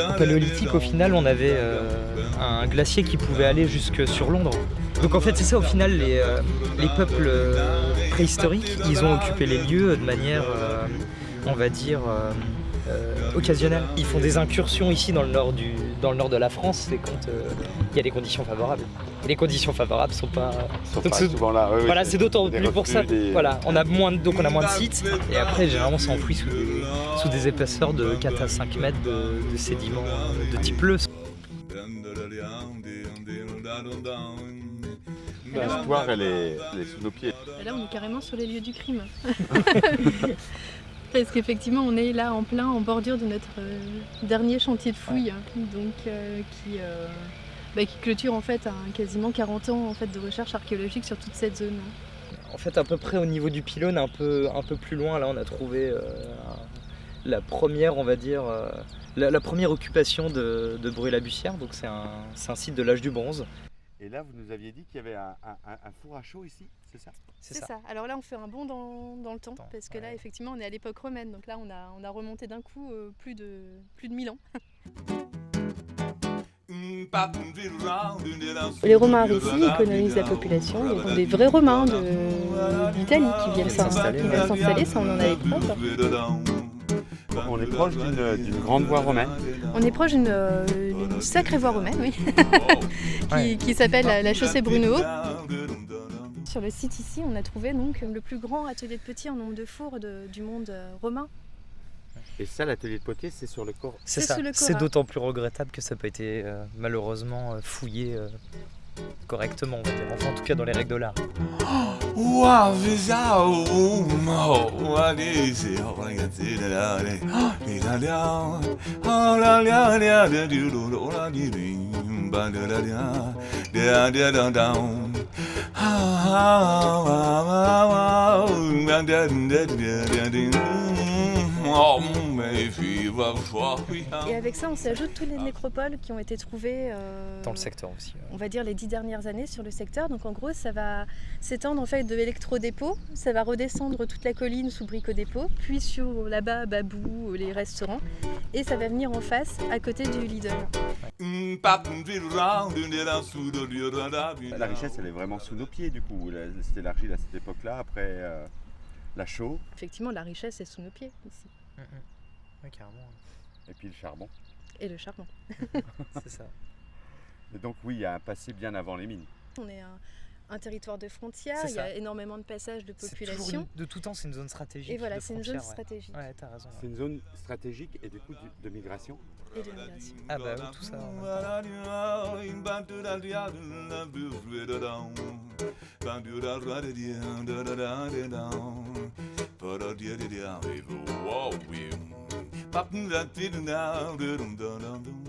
Au Paléolithique, au final, on avait un glacier qui pouvait aller jusque sur Londres. Donc en fait, c'est ça, au final, les peuples préhistoriques, ils ont occupé les lieux de manière, on va dire, occasionnelle. Ils font des incursions ici dans le nord de la France, c'est quand il y a des conditions favorables. Et les conditions favorables sont pas souvent là. Oui, voilà, c'est d'autant plus pour ça. Des... Voilà, on a moins de sites, et après, généralement, ça enfouit sous des épaisseurs de 4 à 5 mètres de sédiments de type leu. L'histoire, elle est sous nos pieds. Et là, on est carrément sur les lieux du crime. Parce qu'effectivement, on est là en bordure de notre dernier chantier de fouilles, donc qui clôture en fait quasiment 40 ans en fait, de recherche archéologique sur toute cette zone. En fait, à peu près au niveau du pylône, un peu plus loin, là, on a trouvé la première, on va dire, la première occupation de Bruay-la-Bussière. Donc c'est un site de l'âge du bronze. Et là, vous nous aviez dit qu'il y avait un four à chaud ici, c'est ça? C'est ça. Alors là, on fait un bond dans le temps, parce que là, effectivement, on est à l'époque romaine. Donc là, on a remonté d'un coup plus de 1000 ans. Les Romains arrivent ici, ils colonisent la population. Ils sont des vrais Romains d'Italie qui viennent s'installer. Ça, on en a les preuves. On est proche d'une grande voie romaine. On est proche d'une sacrée voie romaine, oui, qui s'appelle la chaussée Brunehaut. Sur le site ici, on a trouvé donc le plus grand atelier de potier en nombre de fours du monde romain. Et ça, l'atelier de potier, c'est sur le corps. C'est ça. C'est d'autant plus regrettable que ça n'a pas été malheureusement fouillé correctement, on va dire. Enfin, en tout cas dans les règles de l'art. Et avec ça, on s'ajoute tous les nécropoles qui ont été trouvées dans le secteur aussi. On va dire les 10 dernières années sur le secteur. Donc en gros, ça va s'étendre en fait de l'électrodépôt, ça va redescendre toute la colline sous Bricot-Dépôt, puis sur là-bas Babou, les restaurants, et ça va venir en face, à côté du Lidl. La richesse, elle est vraiment sous nos pieds du coup. C'était l'argile à cette époque-là, après la chaux. Effectivement, la richesse est sous nos pieds ici. Oui, carrément. Et puis le charbon. Et le charbon. C'est ça. Et donc oui, il y a un passé bien avant les mines. On est un territoire de frontières, il y a énormément de passages de population. De tout temps, c'est une zone stratégique. Et voilà, c'est une zone stratégique. Ouais, t'as raison. C'est une zone stratégique et du coup de migration. Et de migration. Ah bah oui, tout ça. En même temps.